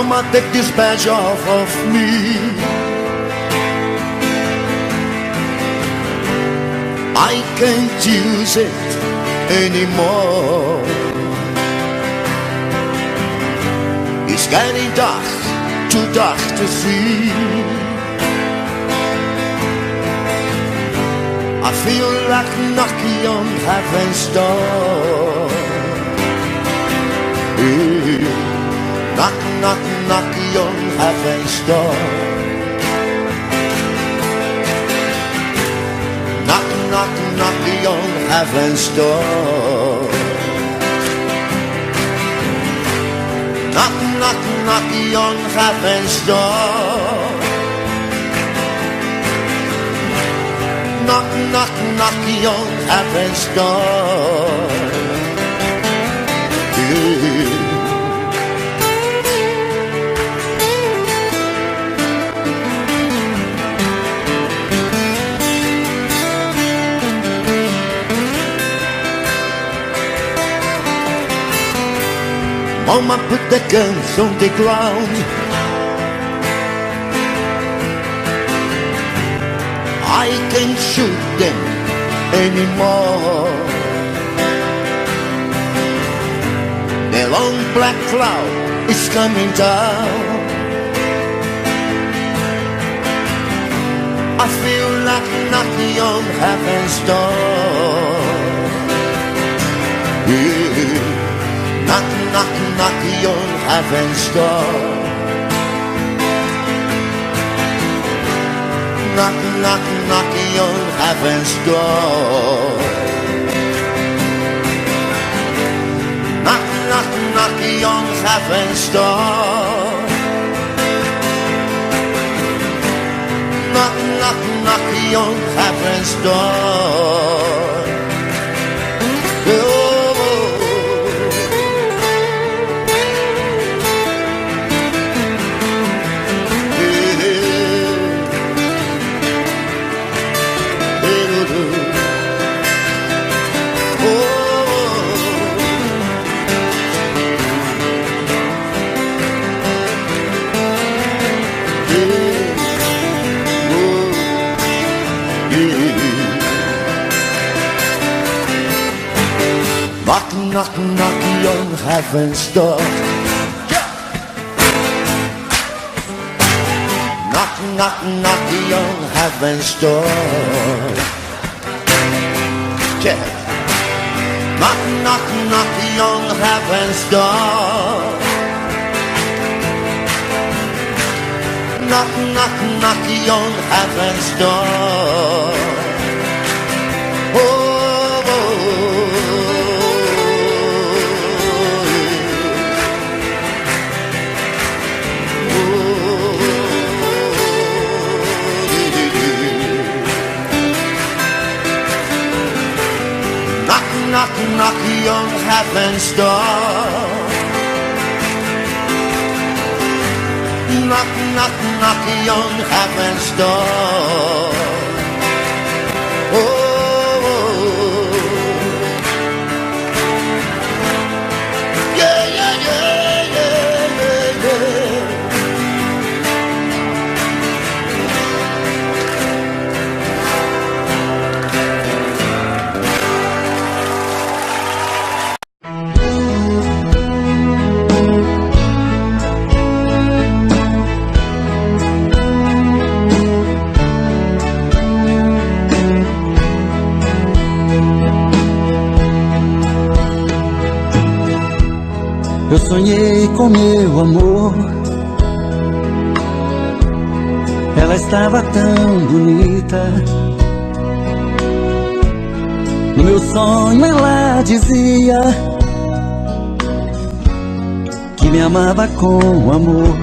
Mama, take this badge off of me. I can't use it anymore. It's getting dark, too dark to see. I feel like knocking on heaven's door. Knock, knock, knocking on heaven's door. Knock, knock, knocking on heaven's door. Knock, knock, knocking on heaven's door. Knock, knock, knocking on heaven's door. Mama, put the guns on the ground. I can't shoot them anymore. The long black cloud is coming down. I feel like knocking on heaven's door. Knock, knock, knocking on heaven's door. Knock, knock, knocking on heaven's door. Knock, knock, knocking on heaven's door. Knock, knock, knocking on heaven's door. Knock, knock, knocking on heaven's door. Knock, knock, knocking on heaven's door. Yeah. Knock, knock, knocking on heaven's door. Knock, knock, knocking on heaven's door. Oh. Knock, knocking on heaven's door. Knock, knock, knocking on heaven's door. Oh, yeah, yeah, yeah, yeah, yeah, yeah. Eu sonhei com meu amor. Ela estava tão bonita. No meu sonho ela dizia que me amava com amor.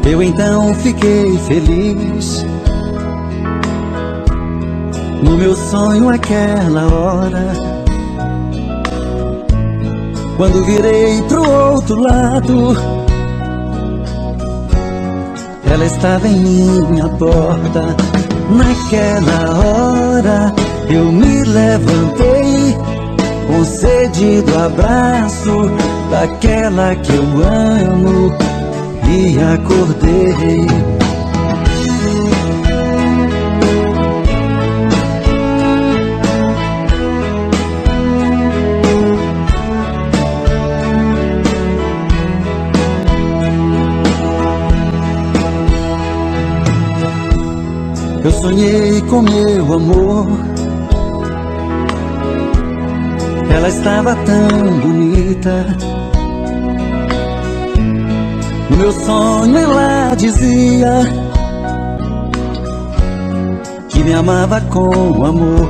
Eu então fiquei feliz. No meu sonho aquela hora, quando virei pro outro lado, ela estava em minha porta. Naquela hora eu me levantei, com sede do abraço daquela que eu amo, e acordei. Eu sonhei com meu amor, ela estava tão bonita. No meu sonho ela dizia que me amava com amor.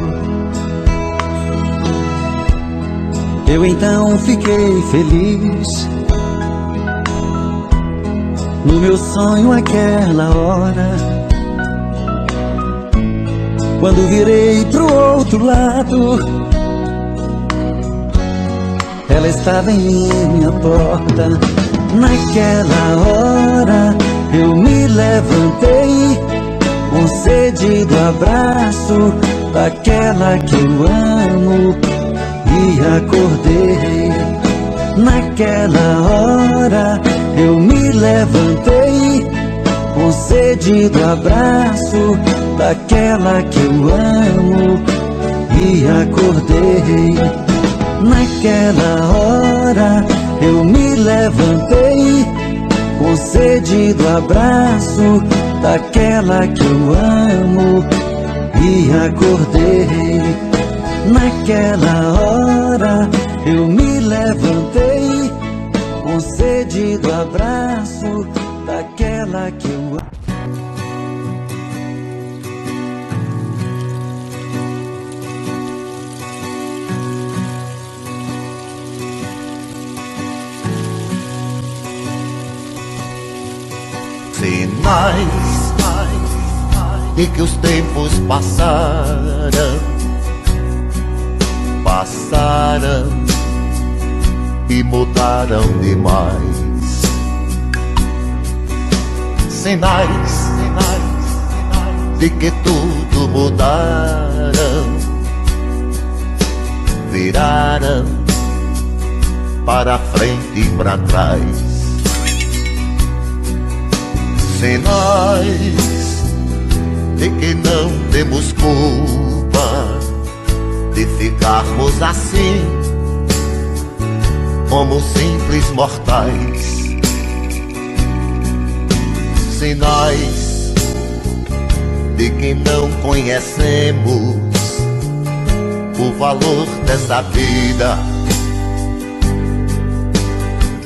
Eu então fiquei feliz. No meu sonho aquela hora, quando virei pro outro lado, ela estava em minha porta. Naquela hora eu me levantei, com sede do abraço daquela que eu amo, e acordei. Naquela hora eu me levantei, com sede do abraço daquela que eu amo, e acordei. Naquela hora eu me levantei, com sede do abraço daquela que eu amo, e acordei. Naquela hora eu me levantei, com sede do abraço daquela que eu amo. Sinais de que os tempos passaram e mudaram demais. Sinais de que tudo mudaram, viraram para frente e para trás. Sinais de que não temos culpa de ficarmos assim, como simples mortais. Sinais de que não conhecemos o valor dessa vida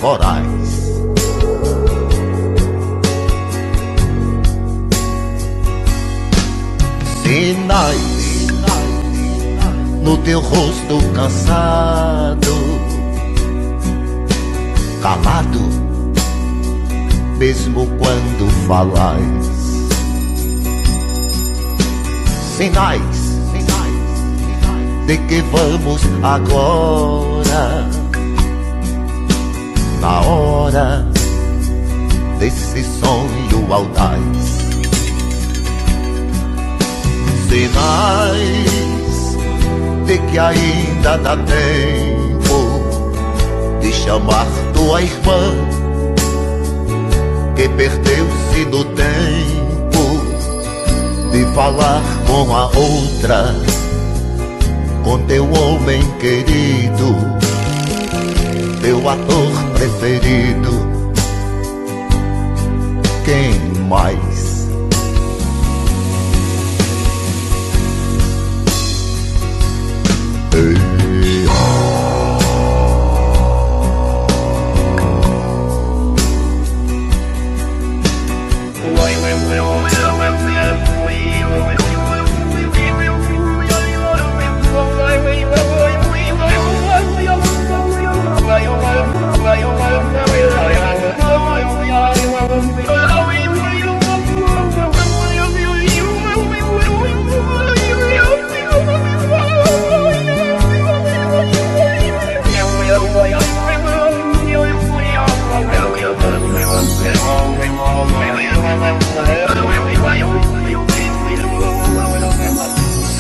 voraz. Sinais no teu rosto cansado, calado, mesmo quando falais. Sinais de que vamos agora, na hora desse sonho audaz. Sinais de que ainda dá tempo de chamar tua irmã, que perdeu-se no tempo, de falar com a outra, com teu homem querido, teu ator preferido. Quem mais?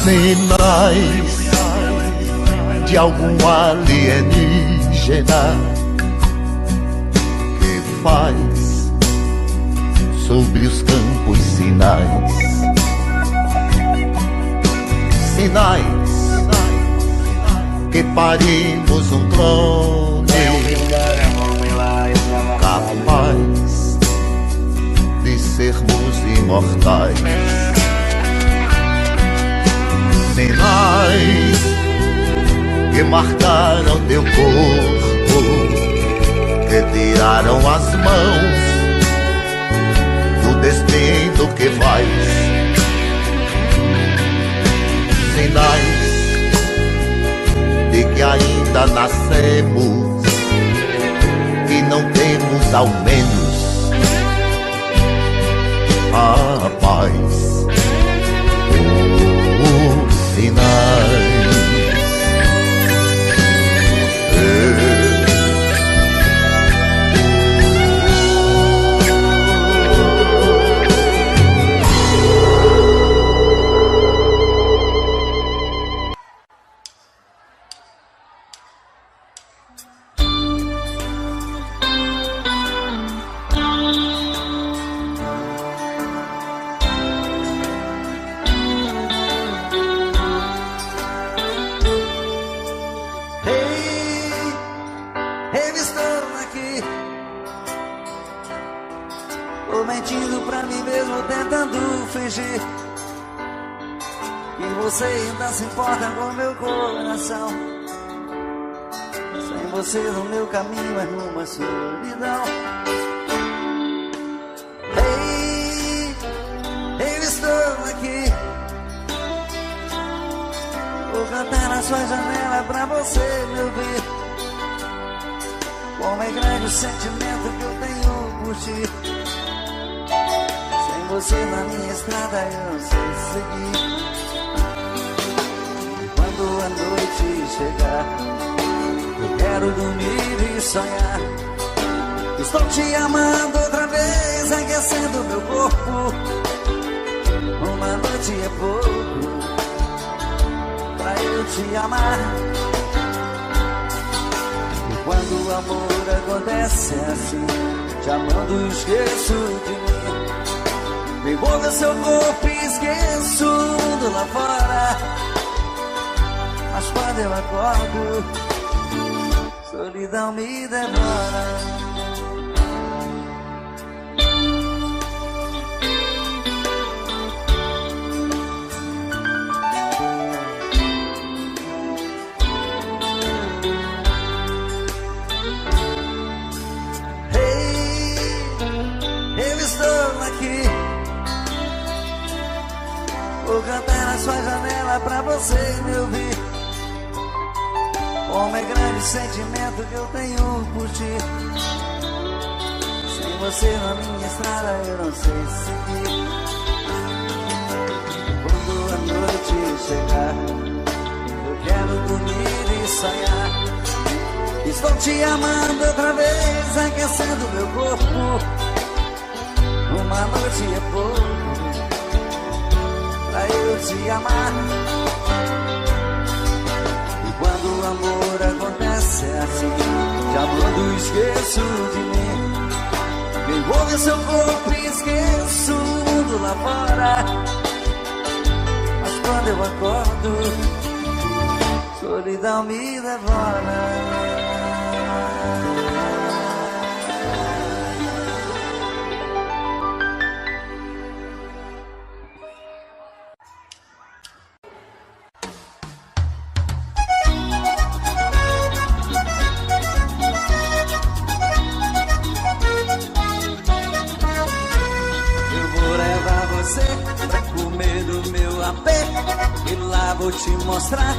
Sinais de algum alienígena que faz sobre os campos sinais, sinais que parimos um clone capaz de sermos imortais. Sinais que marcaram teu corpo, que tiraram as mãos do destino que vais. Sinais de que ainda nascemos e não temos ao menos a paz. Sinais. Tô mentindo pra mim mesmo, tentando fingir que você ainda se importa com meu coração. Sem você no meu caminho é numa solidão. Ei, eu estou aqui. Vou cantar na sua janela pra você me ouvir. Como é grande o sentimento que eu tenho por ti. Sem você na minha estrada eu não sei seguir. Quando a noite chegar, eu quero dormir e sonhar. Estou te amando outra vez, aquecendo meu corpo. Uma noite é pouco pra eu te amar. E quando o amor acontece assim, te amando esqueço de mim. Me envolve seu corpo e esqueço do lá fora. Mas quando eu acordo, solidão me devora. Vou cantar na sua janela pra você me ouvir. Como é grande o sentimento que eu tenho por ti. Sem você na minha estrada eu não sei seguir. Quando a noite chegar, eu quero dormir e sonhar. Estou te amando outra vez, aquecendo meu corpo. Uma noite é pouco pra eu te amar. E quando o amor acontece assim, te amando esqueço de mim. Me envolve seu corpo e esqueço o mundo lá fora. Mas quando eu acordo, solidão me devora. Pra comer do meu apê, e lá vou te mostrar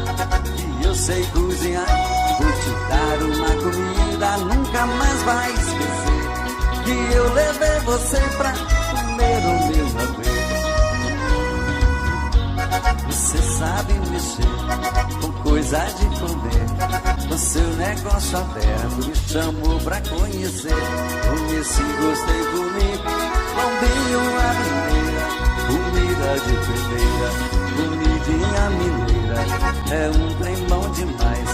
que eu sei cozinhar. Vou te dar uma comida, nunca mais vai esquecer que eu levei você pra comer no meu apê. Você sabe mexer com coisa de comer, o seu negócio aberto me chamou pra conhecer. Conheci, gostei, comi, bombinho a mineira. Comida de primeira, comidinha mineira, é um trem bom demais.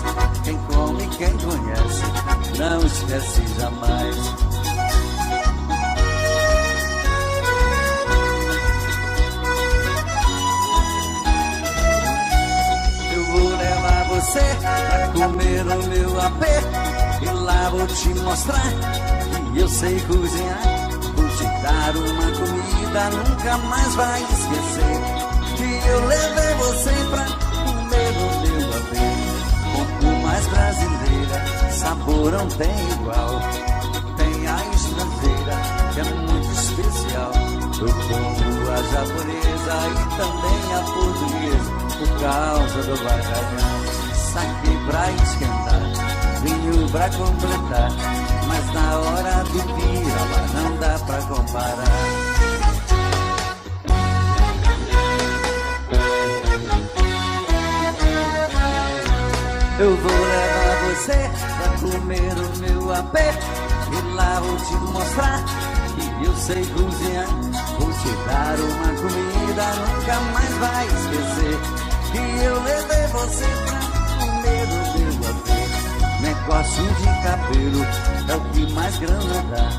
não esquece jamais. Eu vou levar você pra comer no meu apê, e lá vou te mostrar que eu sei cozinhar. Vou te dar uma comida, nunca mais vai esquecer que eu levei você pra comer no meu apê. Como mais brasileira, sabor não tem igual. Tem a estrangeira, que é muito especial. Eu como a japonesa e também a portuguesa, por causa do bacalhau. Saque pra esquentar, vinho pra completar, mas na hora do piraba não dá pra comparar. Eu vou levar você pra comer o meu apê, e lá vou te mostrar que eu sei cozinhar. Vou te dar uma comida, nunca mais vai esquecer que eu levei você pra comer o meu apê. Negócio de cabelo é o que mais grana dá,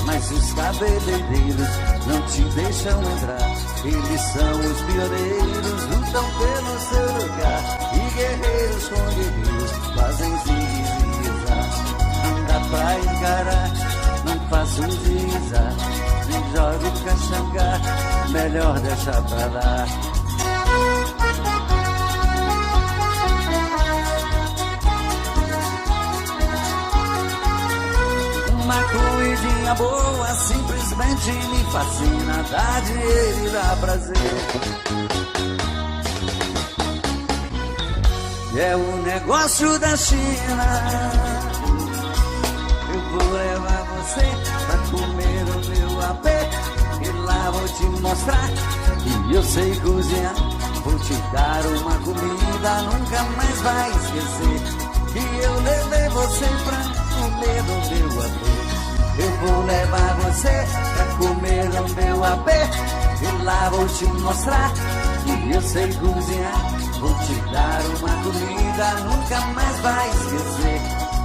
mas os cabeleireiros não te deixam entrar. Eles são os pioneiros, lutam pelo seu lugar, e guerreiros com guerreiros fazem zigue-zague. Não dá pra encarar, não faça um zigue-zague, nem joga o caxangá, melhor deixar pra lá. Uma comidinha boa simplesmente me fascina, dá dinheiro e dá prazer. É o negócio da China. Eu vou levar você pra comer o meu apê, e lá vou te mostrar que eu sei cozinhar. Vou te dar uma comida, nunca mais vai esquecer que eu levei você pra comer o meu apê. Eu vou levar você pra comer o meu apê, e lá vou te mostrar que eu sei cozinhar. Vou te dar uma comida, nunca mais vai esquecer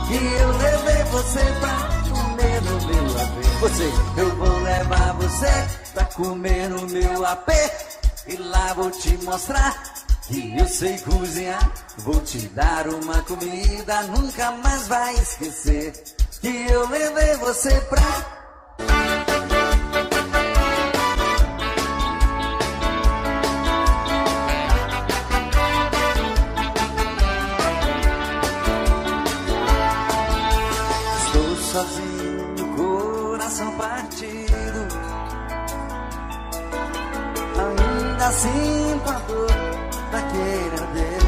que eu levei você pra comer no meu apê. Eu vou levar você pra comer no meu apê, e lá vou te mostrar que eu sei cozinhar. Vou te dar uma comida, nunca mais vai esquecer que eu levei você pra... Estou sozinho, coração partido, ainda assim com a dor daquele adeus.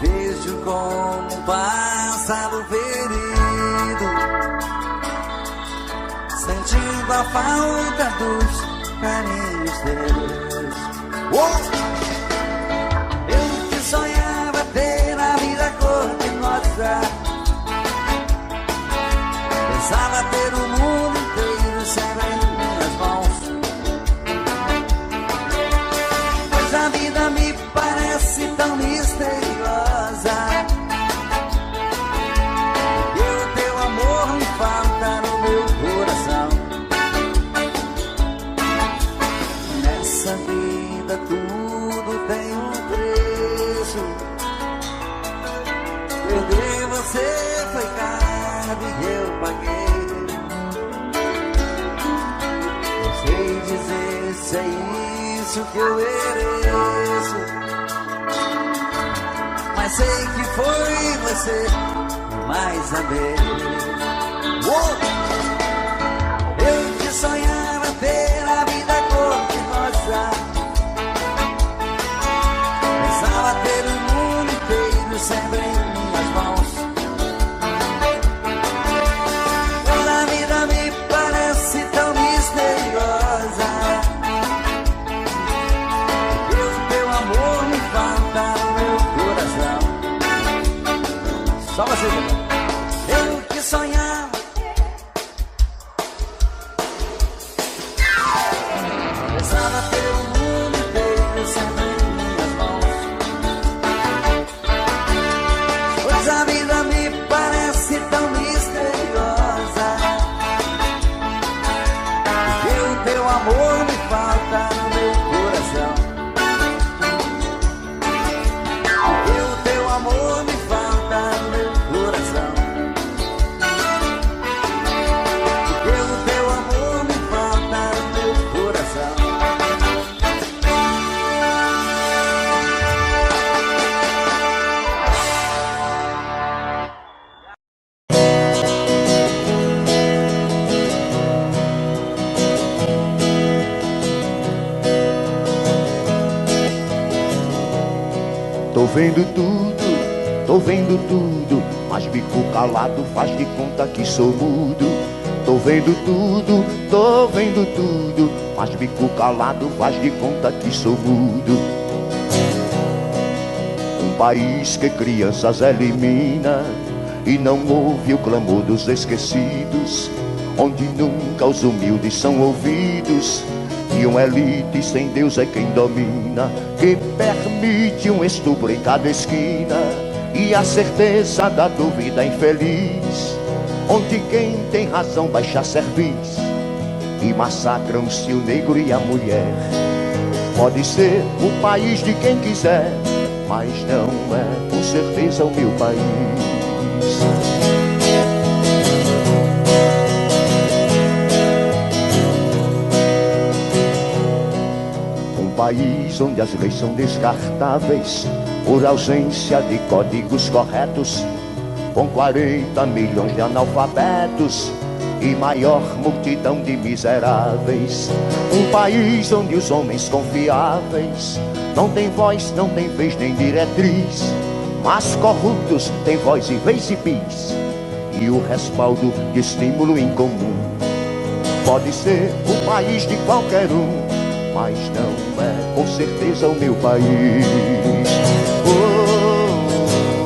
Vejo como passa o ferido, sentindo a falta dos carinhos teus. Eu que sonhava ter a vida cor-de-rosa, pensava ter o mundo inteiro sempre em minhas mãos, pois a vida me parece tão misteriosa, e o teu amor me falta no meu coração. Nessa vida tudo tem um preço, perder você foi caro e eu paguei. Não sei dizer se é isso que eu mereço, mas sei que foi você mais amei. Eu que sonhava ter a vida cor-de-rosa, pensava ter o mundo inteiro sempre em minhas mãos, pois a vida me parece tão misteriosa, e o teu amor me falta no meu coração. Só você, eu que sonhava, pensava ter o mundo inteiro sempre em minhas mãos, pois a amor me falta no meu coração. Porque o teu amor me falta no meu coração. Porque o teu amor me falta no meu coração. Tô vendo tudo, mas bico calado faz de conta que sou mudo. Tô vendo tudo, mas bico calado faz de conta que sou mudo. Um país que crianças elimina e não ouve o clamor dos esquecidos, onde nunca os humildes são ouvidos, e uma elite sem Deus é quem domina, que permite um estupro em cada esquina e a certeza da dúvida infeliz, onde quem tem razão baixa cerviz e massacram-se o negro e a mulher. Pode ser o país de quem quiser, mas não é com certeza o meu país. País onde as leis são descartáveis por ausência de códigos corretos, com 40 milhões de analfabetos e maior multidão de miseráveis. Um país onde os homens confiáveis não têm voz, não têm vez nem diretriz, mas corruptos têm voz e vez e bis, e o respaldo de estímulo incomum. Pode ser o país de qualquer um, mas não é com certeza o meu país. Oh,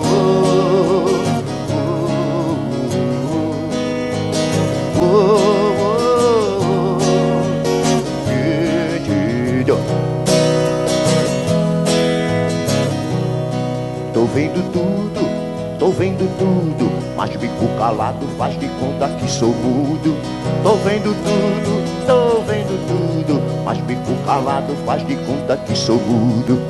oh, oh, oh, oh, oh. Tô vendo tudo, mas bico calado faz de conta que sou mudo. Tô vendo tudo, mas bico calado faz de conta que sou mudo.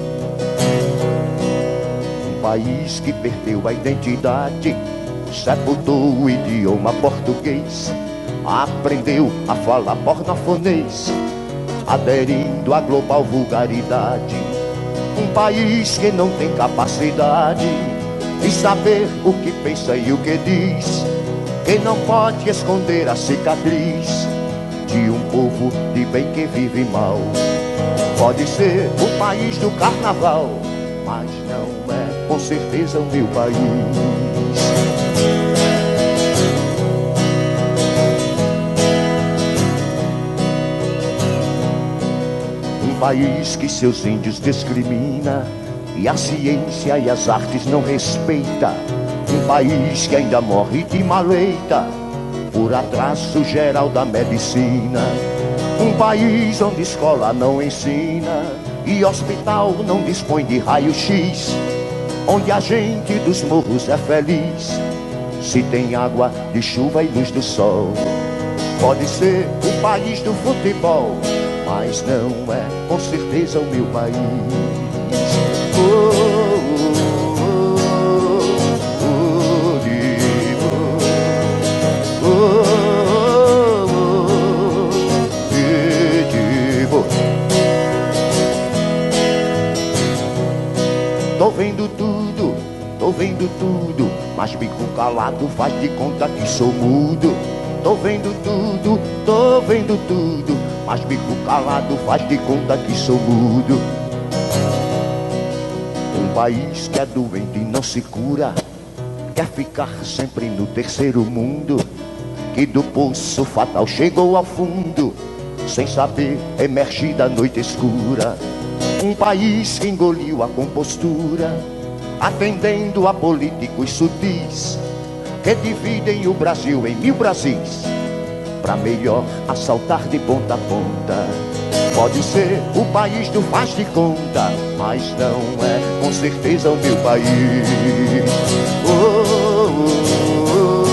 Um país que perdeu a identidade, sepultou o idioma português, aprendeu a falar pornofonês, aderindo à global vulgaridade. Um país que não tem capacidade de saber o que pensa e o que diz, que não pode esconder a cicatriz de um povo de bem que vive mal. Pode ser o país do carnaval, mas não é com certeza o meu país. Um país que seus índios discrimina e a ciência e as artes não respeita. Um país que ainda morre de maleita por atraso geral da medicina. Um país onde escola não ensina e hospital não dispõe de raio-x, onde a gente dos morros é feliz se tem água de chuva e luz do sol. Pode ser o país do futebol, mas não é com certeza o meu país. Oh, tô vendo tudo, mas bico calado faz de conta que sou mudo. Tô vendo tudo, mas bico calado faz de conta que sou mudo. Um país que é doente e não se cura, quer ficar sempre no terceiro mundo, que do poço fatal chegou ao fundo, sem saber emergir da noite escura. Um país que engoliu a compostura, atendendo a políticos sutis, que dividem o Brasil em 1000 Brasis, pra melhor assaltar de ponta a ponta. Pode ser o país do faz de conta, mas não é com certeza o meu país. Oh, oh, oh, oh,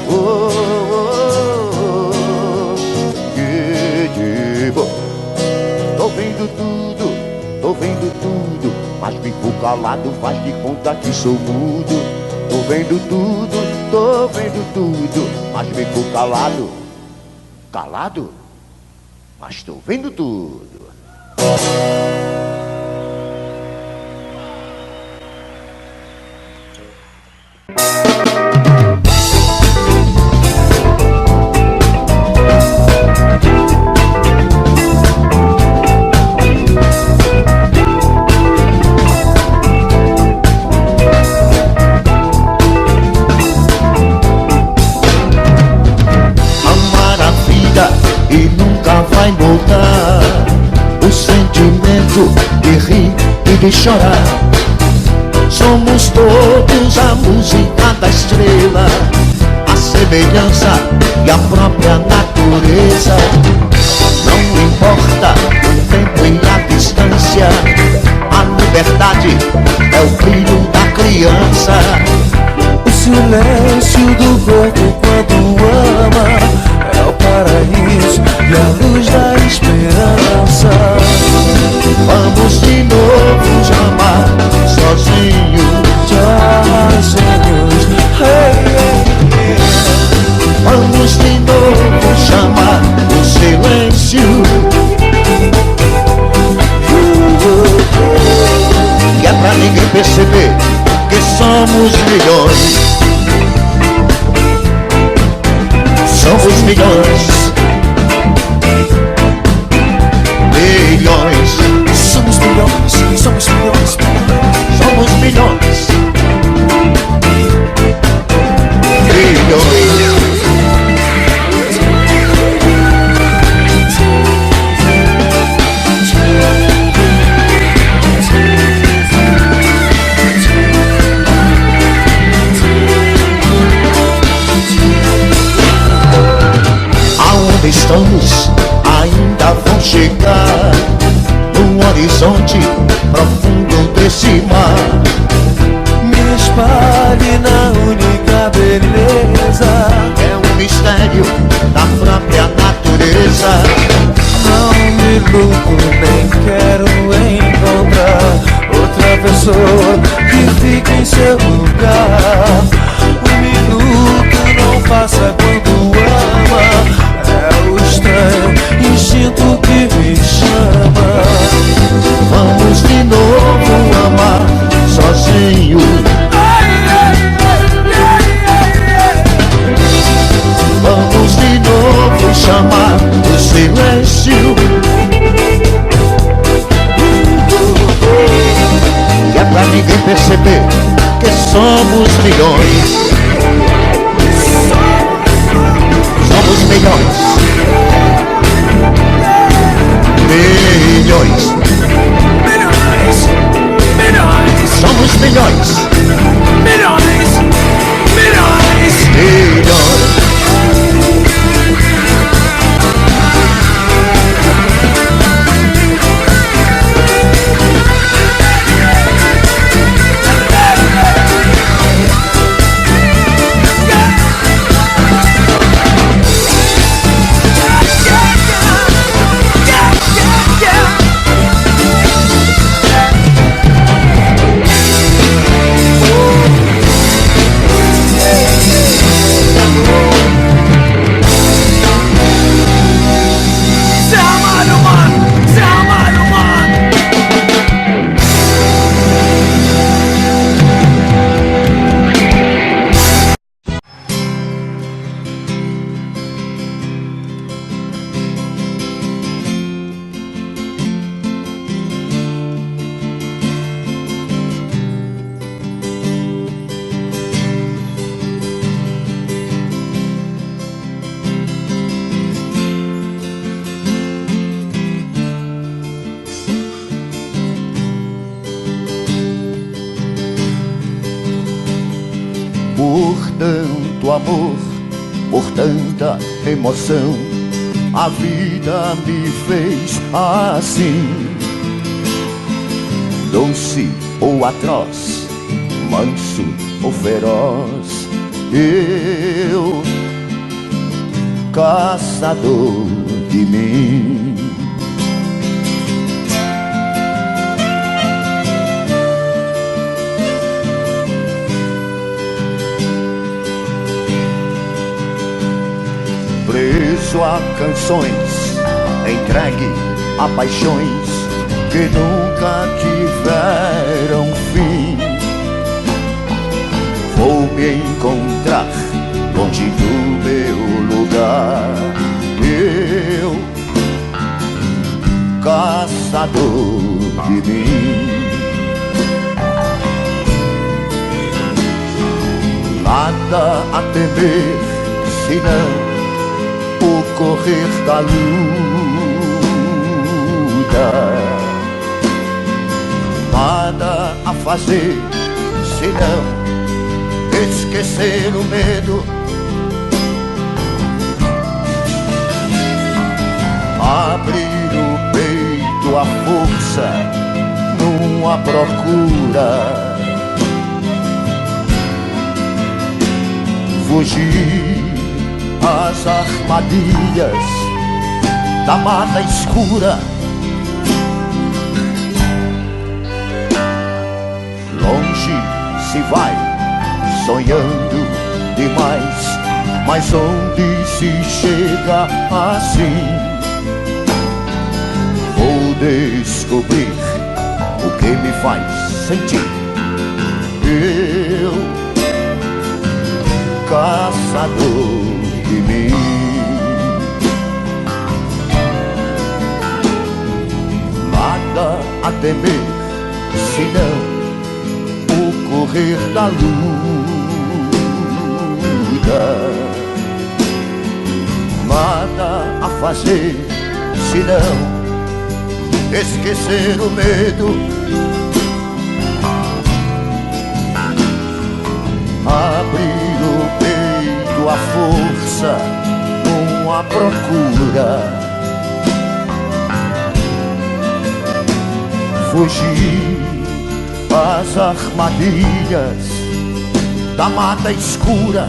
oh, oh, oh. calado, faz de conta que sou mudo. Tô vendo tudo, mas fico calado. Calado? Mas tô vendo tudo. E nunca vai voltar o sentimento de rir e de chorar. Somos todos a música da estrela, a semelhança e a própria natureza. Não importa o tempo e a distância, a liberdade é o brilho da criança. O silêncio do corpo quando ama é o paraíso e a luz da esperança. Vamos de novo chamar sozinhos, hey, hey, yeah. Vamos de novo chamar o silêncio. E é pra ninguém perceber que somos milhões. Somos milhões. Milhões. Somos milhões, somos milhões, Somos milhões. Milhões. Aonde estamos ainda vão chegar no horizonte profundo desse mar. me espalhe na única beleza. É um mistério da própria natureza. Não me iludo, nem quero encontrar outra pessoa que fique em seu lugar. Um minuto não passa quando ama, é o estranho instinto que me chama. Vamos de novo amar sozinho. Vamos de novo chamar o silêncio. E é pra ninguém perceber que somos milhões. Somos milhões. Milhões. Somos milhões. Milhões. Por tanto amor, por tanta emoção, a vida me fez assim. Doce ou atroz, manso ou feroz, eu, caçador de mim. preso a canções, entregue a paixões que nunca tiveram fim. Vou me encontrar longe do meu lugar, eu, caçador de mim. Nada a temer, senão o correr da luta. Nada a fazer, senão esquecer o medo. Abrir o peito à força numa procura. Fugir às armadilhas da mata escura. Longe se vai, sonhando demais, mas onde se chega assim? Vou descobrir o que me faz sentir. Eu, caçador de mim. Nada a temer, senão o correr da luta. Nada a fazer, senão esquecer o medo. Abrir o peito à força numa procura. Fugir às armadilhas da mata escura.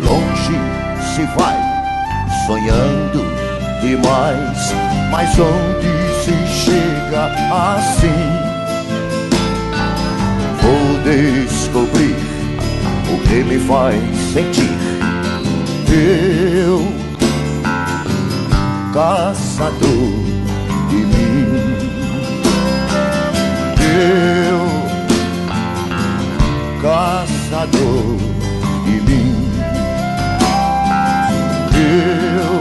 Longe se vai, sonhando demais, mas onde se chega assim? Vou descobrir o que me faz sentir. Eu, caçador de mim. Eu, caçador de mim. Eu,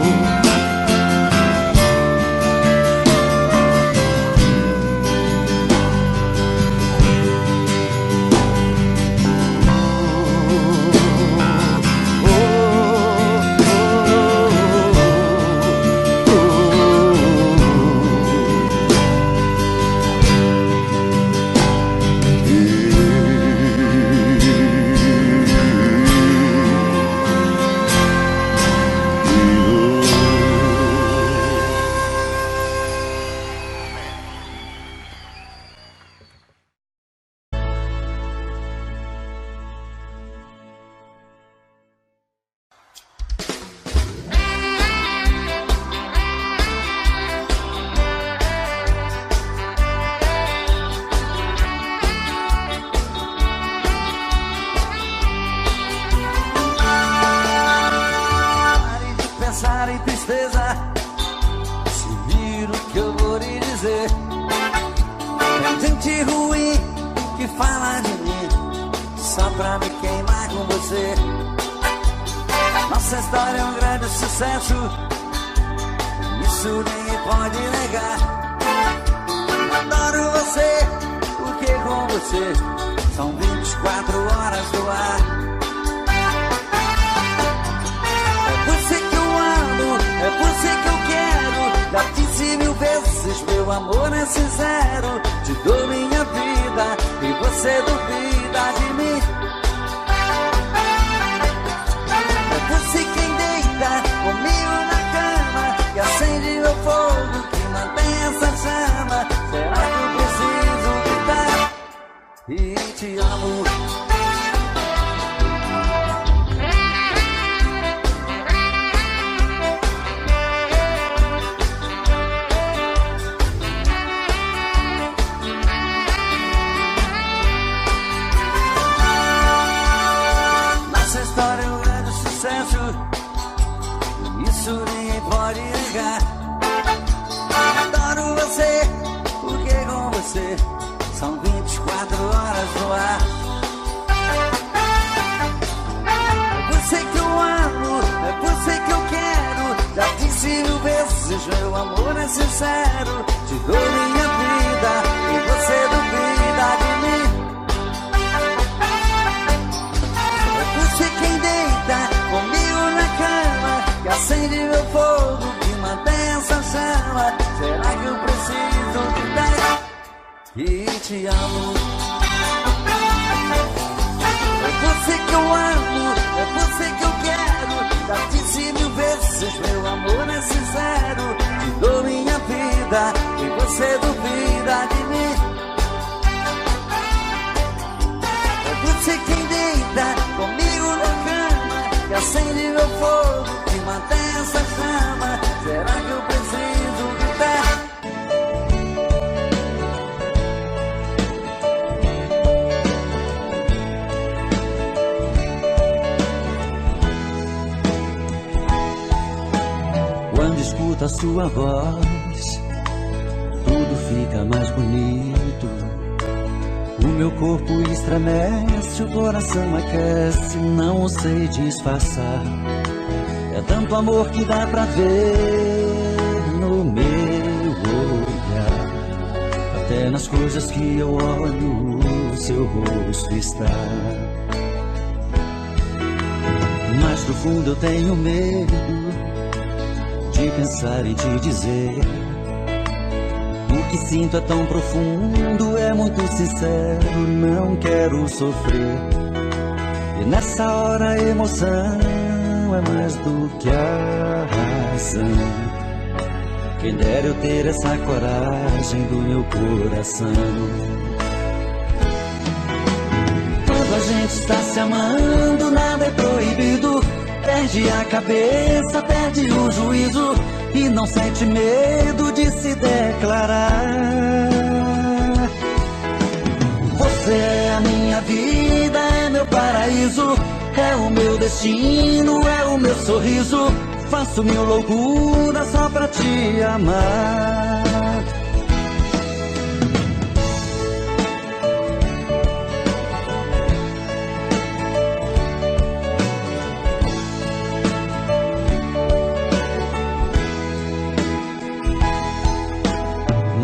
é sincero, te dou minha vida e você duvida de mim. É você quem deita comigo na cama, que acende meu fogo, que mantém essa chama. Será que eu preciso de dar e te amo? É você que eu amo, é você que eu quero. Já disse 1000 vezes, meu amor é sincero, te dou minha vida e você duvida de mim. É você quem deita comigo na cama, que acende meu fogo, que mantém essa chama. Será que eu preciso gritar? Quando escuto a sua voz, tudo fica mais bonito. O meu corpo estremece, o coração aquece, não o sei disfarçar. É tanto amor que dá pra ver no meu olhar. Até nas coisas que eu olho, o seu rosto está. Mas do fundo eu tenho medo de pensar em te dizer. O que sinto é tão profundo, é muito sincero, não quero sofrer. E nessa hora a emoção é mais do que a razão. Quem dera eu ter essa coragem do meu coração. Quando a gente está se amando, nada é proibido. Perde a cabeça, perde o juízo e não sente medo de se declarar. Você é a minha vida, é meu paraíso, é o meu destino, é o meu sorriso. Faço 1000 loucuras só pra te amar.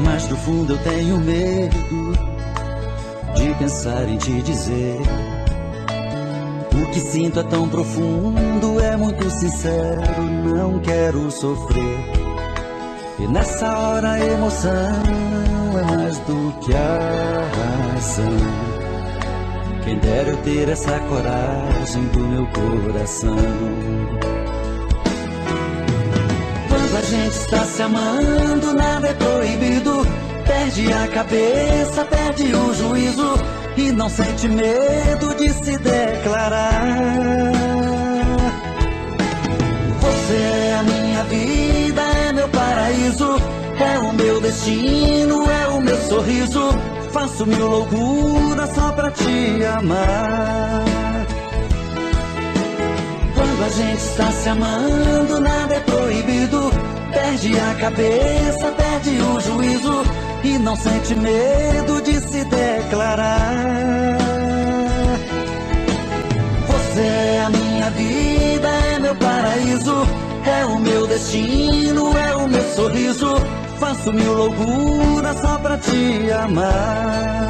Mas do fundo eu tenho medo de pensar em te dizer. O que sinto é tão profundo, é muito sincero, não quero sofrer. E nessa hora a emoção é mais do que a razão. Quem dera eu ter essa coragem do meu coração. Quando a gente está se amando, nada é proibido. Perde a cabeça, perde o juízo e não sente medo de se declarar. Você é a minha vida, é meu paraíso, é o meu destino, é o meu sorriso. Faço 1000 loucuras só pra te amar. Quando a gente está se amando, nada é proibido. Perde a cabeça, perde o juízo e não sente medo de se declarar. Você é a minha vida, é meu paraíso, é o meu destino, é o meu sorriso. Faço 1000 loucuras só pra te amar.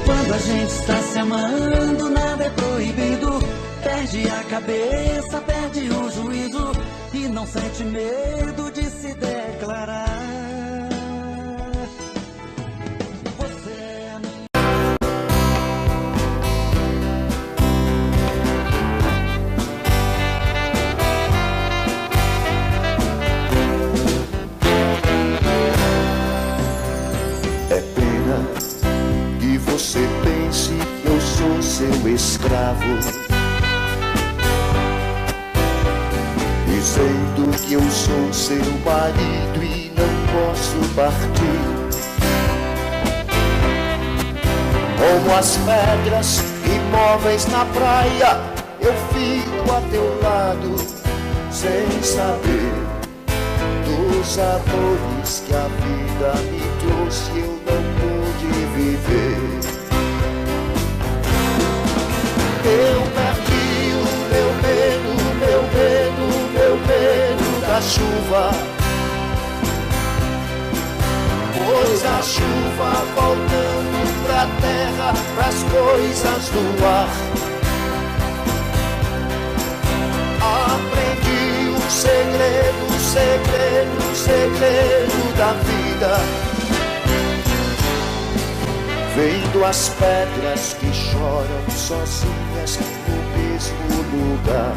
Quando a gente está se amando, nada é proibido. Perde a cabeça, perde o juízo e não sente medo de se declarar. Você é a minha... É pena que você pense que eu sou seu escravo, dizendo que eu sou seu marido e não posso partir. Como as pedras imóveis na praia, eu fico a teu lado, sem saber dos amores que a vida me trouxe, eu não pude viver. Eu perdi o meu medo, meu medo, meu medo das chuva, pois a chuva voltando pra terra, pras coisas do ar. Aprendi o segredo, o segredo, o segredo da vida, vendo as pedras que choram sozinhas no mesmo lugar.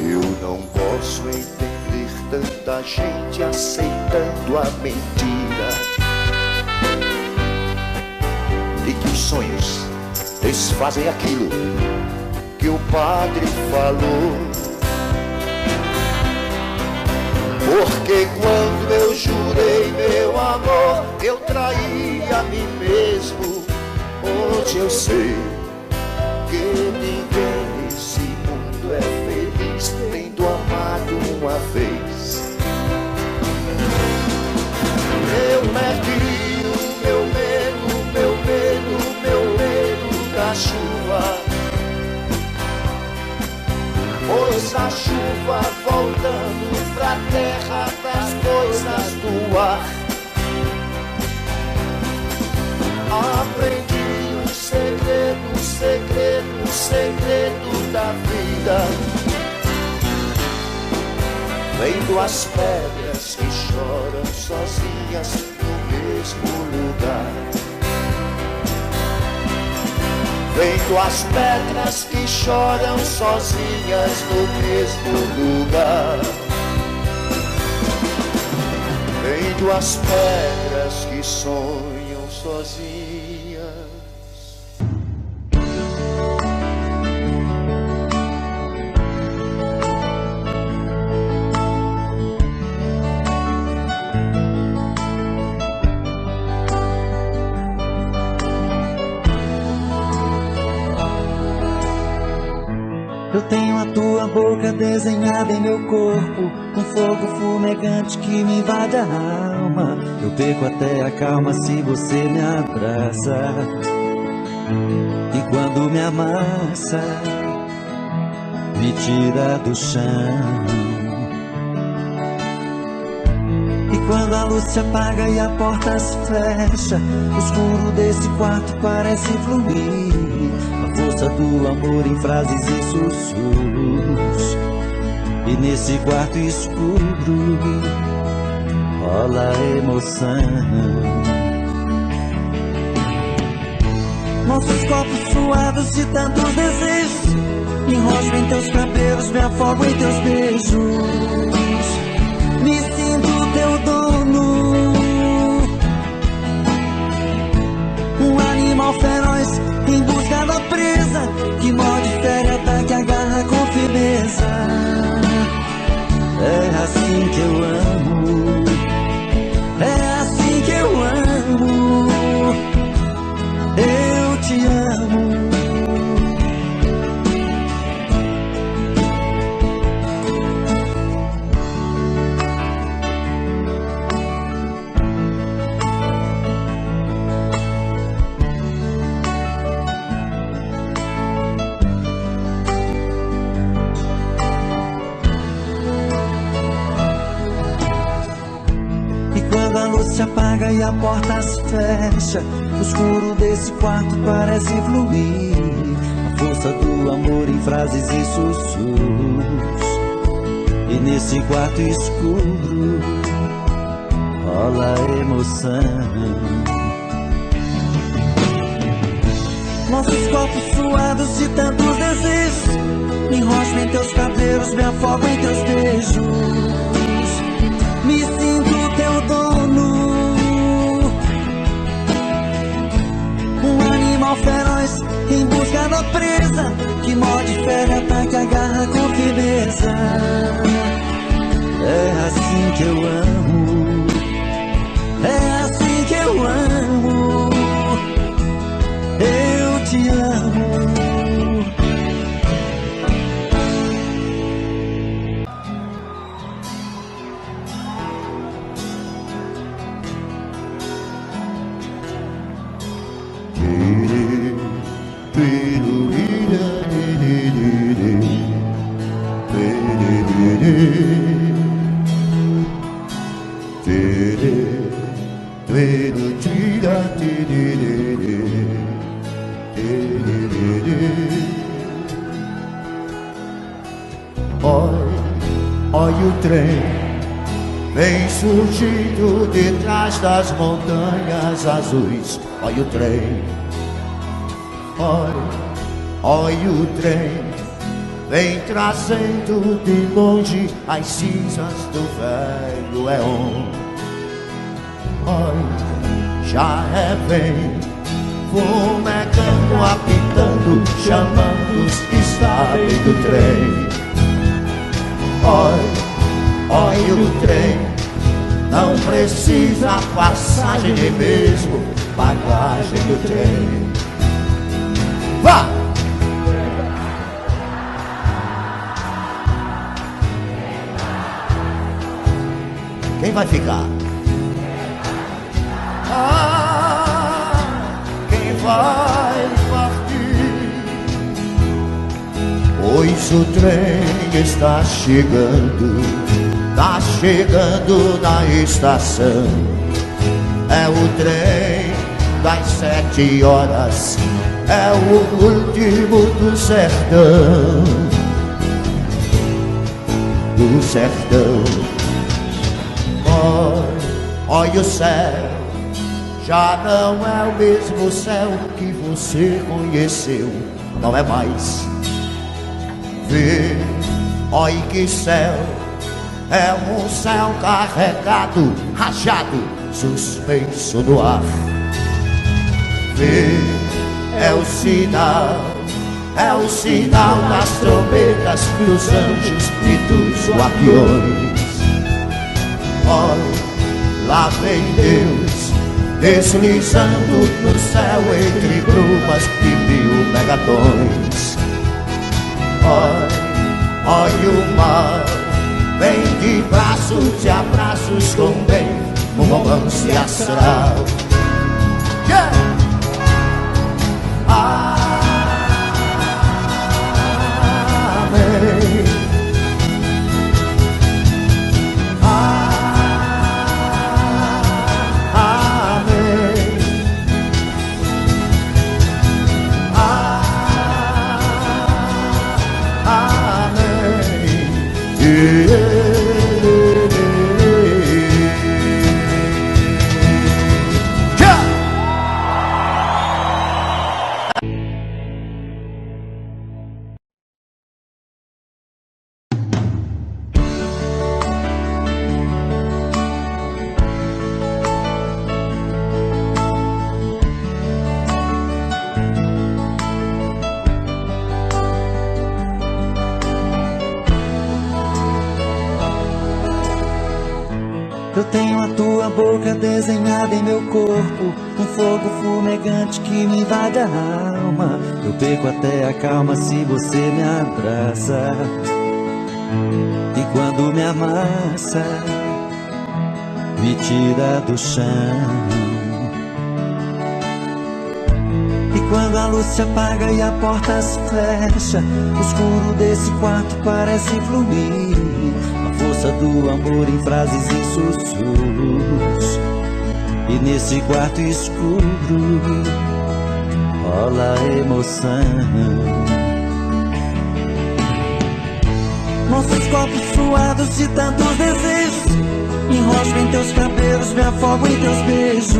Eu não posso entender tanta gente aceitando a mentira de que os sonhos desfazem aquilo que o padre falou. Porque quando eu jurei meu amor, eu traí a mim mesmo. Hoje eu sei que ninguém nesse mundo é feliz tendo amado uma vez. Eu perdi o meu medo, meu medo, meu medo da chuva, pois a chuva voltando pra terra, das coisas do ar. Aprendi o segredo, o segredo, o segredo da vida, vendo as pedras que choram sozinhas no mesmo lugar. Vendo as pedras que choram sozinhas no mesmo lugar. Vendo as pedras que sonham sozinhas. Eu tenho a tua boca desenhada em meu corpo, um fogo fumegante que me invade a alma. Eu perco até a calma se você me abraça, e quando me amassa, me tira do chão. E quando a luz se apaga e a porta se fecha, o escuro desse quarto parece fluir, a força do amor em frases e sussurros. E nesse quarto escuro rola emoção. Nossos corpos suados de tantos desejos, me enrosco em teus cabelos, me afogo em teus beijos. Me sinto teu dono, um animal feroz em busca da presa, que morde, fere, ataca, agarra com firmeza. É assim que eu amo, é assim que eu amo, eu te amo. Se apaga e a porta se fecha, o escuro desse quarto parece fluir, a força do amor em frases e sussurros. E nesse quarto escuro rola emoção. Nossos corpos suados de tantos desejos, me enrosco em teus cabelos, me afogo em teus beijos. Me sinto teu dono, um animal feroz em busca da presa, que morde, fere, ataca, agarra com firmeza. É assim que eu amo, é assim que eu amo, eu te amo. Olha o trem, vem surgindo de trás das montanhas azuis. Olha o trem, olha o trem, vem trazendo de longe as cinzas do velho éon. Olha, já é bem, fumegando, apitando, chamando os que sabem do trem. Olha o trem, não precisa passagem nem mesmo bagagem do trem. Vá! Quem vai ficar? Quem vai partir? Pois o trem está chegando, tá chegando na estação. É o trem das 7 horas, é o último do sertão. Do sertão. Olha o céu, já não é o mesmo céu que você conheceu. Não é mais. Vê, olha que céu, é um céu carregado, rajado, suspenso no ar. Vê, é o sinal das trombetas, dos anjos e dos guardiões. Olha, lá vem Deus, deslizando no céu entre brumas de 1000 megatons. Olha o mar, vem de braços e abraços com bem, um romance astral. Yeah! Amém. Eu tenho a tua boca desenhada em meu corpo, um fogo fumegante que me invade a alma. Eu perco até a calma se você me abraça, e quando me amassa, me tira do chão. E quando a luz se apaga e a porta se fecha, o escuro desse quarto parece fluir, força do amor em frases e sussurros. E nesse quarto escuro rola a emoção. Nossos corpos suados de tantos desejos, enrosco em teus cabelos, me afogo em teus beijos.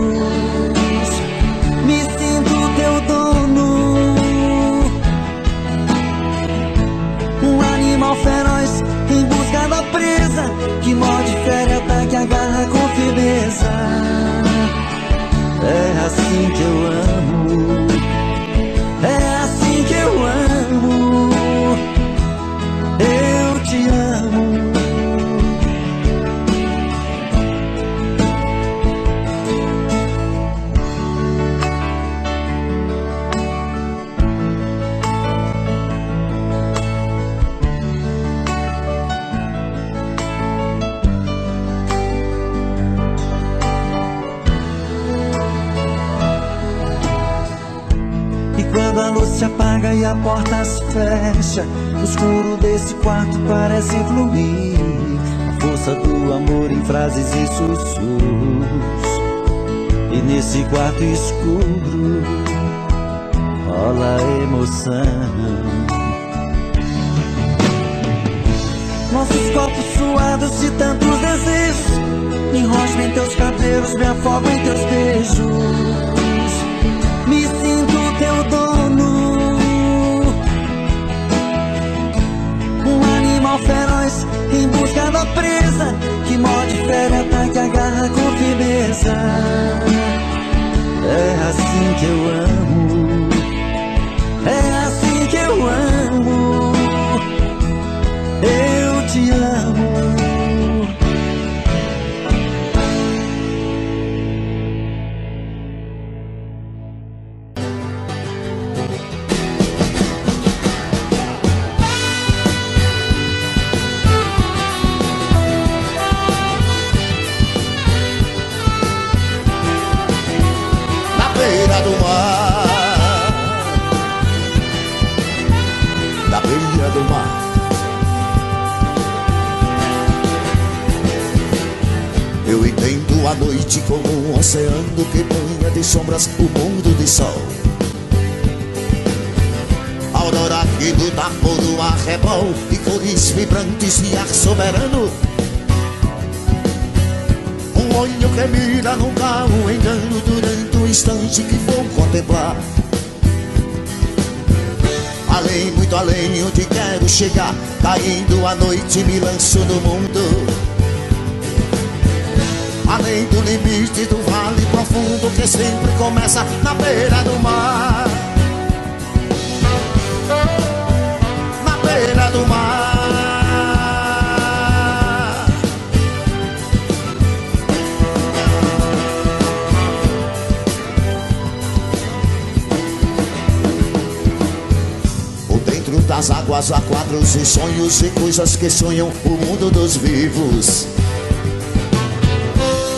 Me sinto teu dono, um animal feroz em busca da presa, que morde, fere, ataque, agarra com firmeza. É assim que eu amo, é assim que eu amo, eu te amo. Quando a luz se apaga e a porta se fecha, o escuro desse quarto parece fluir, a força do amor em frases e sussurros. E nesse quarto escuro rola a emoção. Nossos corpos suados de tantos desejos. Me enrosco em teus cabelos, me afogo em teus beijos. Me sinto teu dono, um animal feroz em busca da presa, que morde, fere, ataca, agarra com firmeza. É assim que eu amo, é assim que eu amo, eu te amo. Do mar, na beira do mar, eu entendo a noite como um oceano que banha de sombras o mundo de sol. Aurora que luta por um arrebol de cores vibrantes e ar soberano. Um olho que mira nunca um engano durante o instante que vou contemplar. Além, muito além, onde quero chegar. Caindo a noite me lanço no mundo. Além do limite do vale profundo que sempre começa na beira do mar. Na beira do mar. Das águas há quadros e sonhos e coisas que sonham o mundo dos vivos.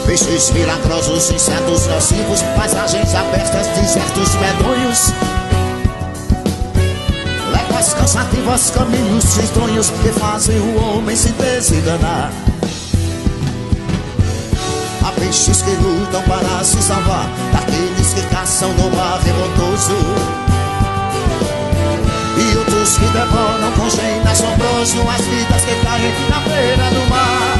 Peixes milagrosos, insetos nocivos, paisagens abertas, desertos medonhos, léguas cansativas, caminhos estranhos que fazem o homem se desenganar. Há peixes que lutam para se salvar daqueles que caçam no mar revoltoso, e outros que devoram com gênio assombroso as vidas que caem na beira do mar.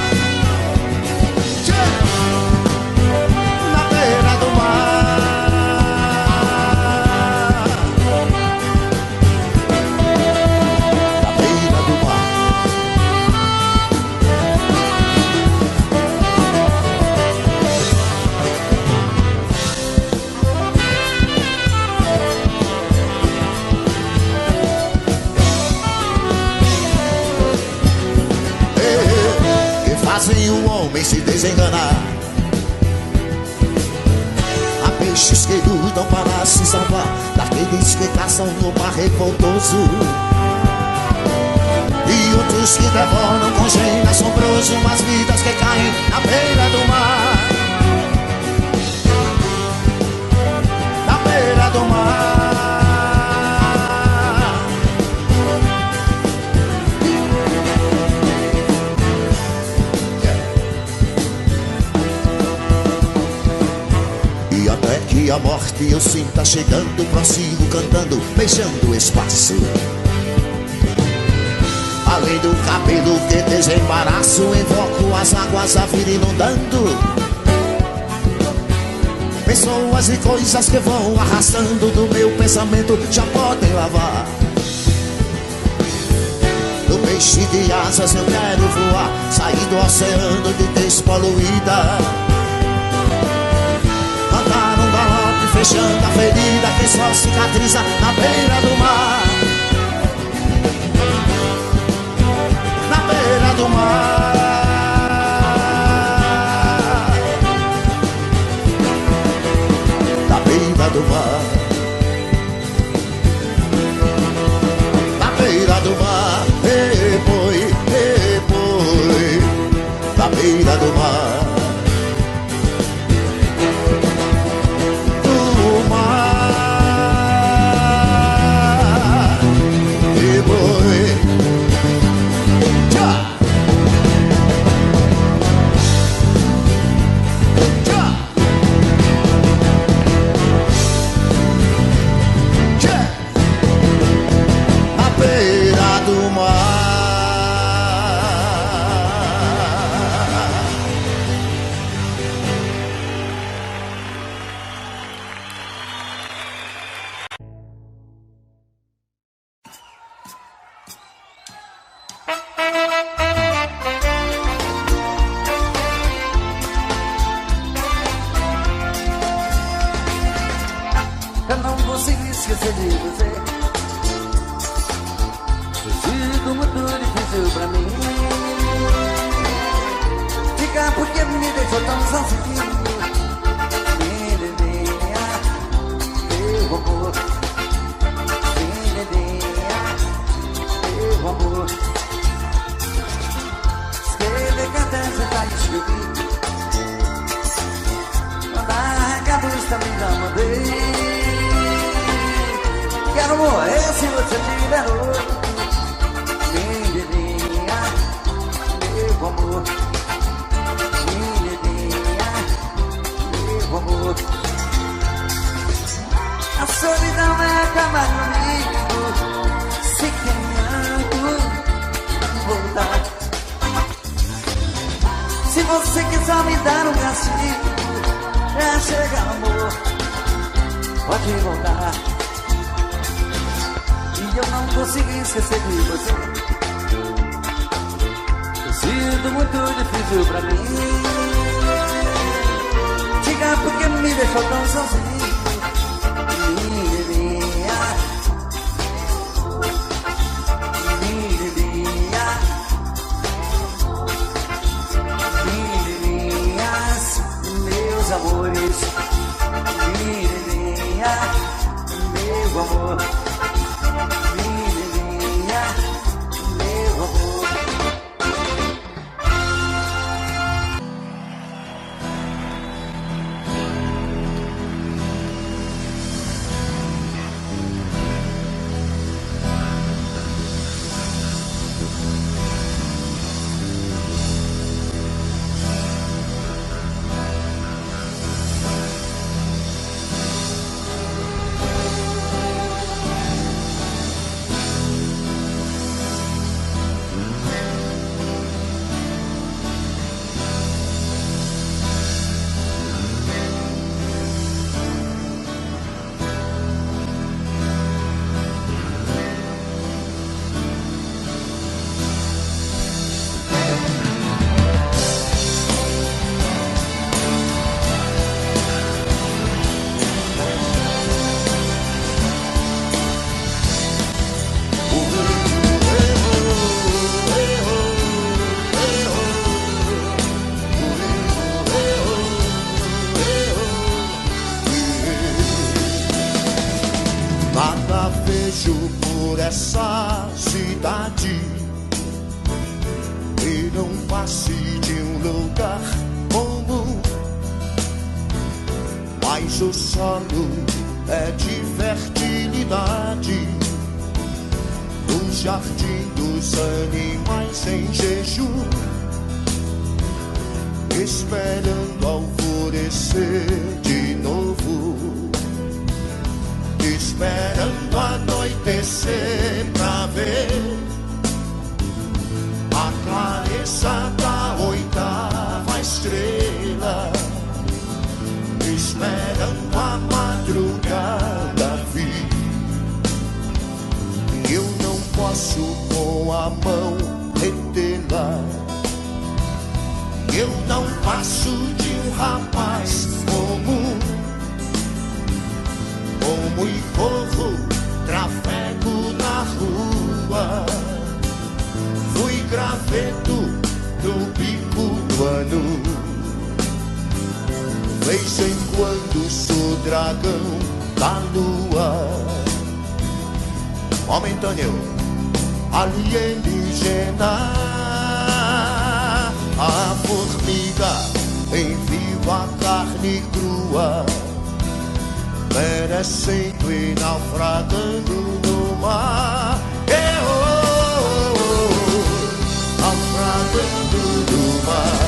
Na beira do mar. Na beira do mar. Fazem o homem se desenganar. Há peixes que lutam para se salvar daqueles que caçam no mar revoltoso, e outros que devoram com gênio assombroso as vidas que caem na beira do mar. Na beira do mar. E a morte eu sinto chegando, prossigo cantando, beijando o espaço. Além do cabelo que desembaraço, invoco as águas a vir inundando. Pessoas e coisas que vão arrastando do meu pensamento já podem lavar. Do peixe de asas eu quero voar, sair do oceano de despoluída, cantar um galope fechando a ferida que só cicatriza na beira do mar. Na beira do mar. Na beira do mar. Na beira do mar. Ei, boi, na beira do mar. O mar consegui esquecer de você. Sido muito difícil pra mim ficar porque me deixou tão sozinho. Meu amor, meu amor. Escrever cantantes pra escrever. Mandar recados também já mandei. Quero morrer se você me liberou. Meu amor, meu amor. A solidão vai acabar comigo se querendo voltar. Se você quiser me dar um castigo pra chegar, amor, pode voltar. E eu não consegui esquecer de você. Sido muito difícil pra mim diga porque me deixou tão sozinho. Meus amores, menininha, meu amor, menininha, meu amor. Nada vejo por essa cidade e não passe de um lugar comum, mas o solo é de fertilidade, o jardim dos animais em jejum, esperando alvorecer de novo, esperando anoitecer pra ver a clareza da oitava estrela, esperando a madrugada vir. Eu não posso com a mão retê-la, eu não passo de um rapaz comum, como e corro, trafego na rua. Fui graveto do bico do ano. Vez em quando sou dragão da lua. Momentâneo, alienígena. A formiga em viva carne crua, perecendo e naufragando no mar. Naufragando no mar.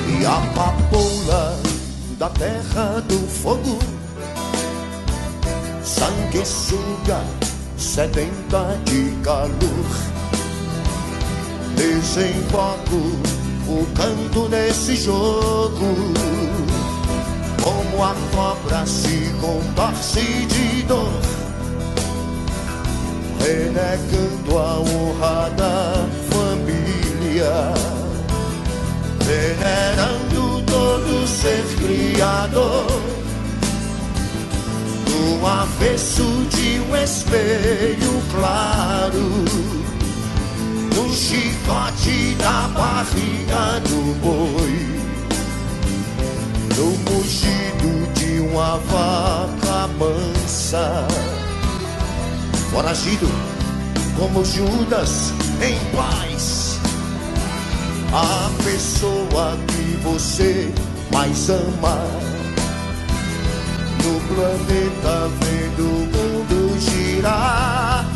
E a papoula da terra do fogo, sanguessuga, sedenta de calor, pus em foco o canto desse jogo. Como a cobra se contorce de dor, renegando a honra da família, venerando todo ser criador, no avesso de um espelho claro, no chicote da barriga do boi, no mugido de uma vaca mansa, foragido como Judas em paz. A pessoa que você mais ama no planeta, vendo o mundo girar,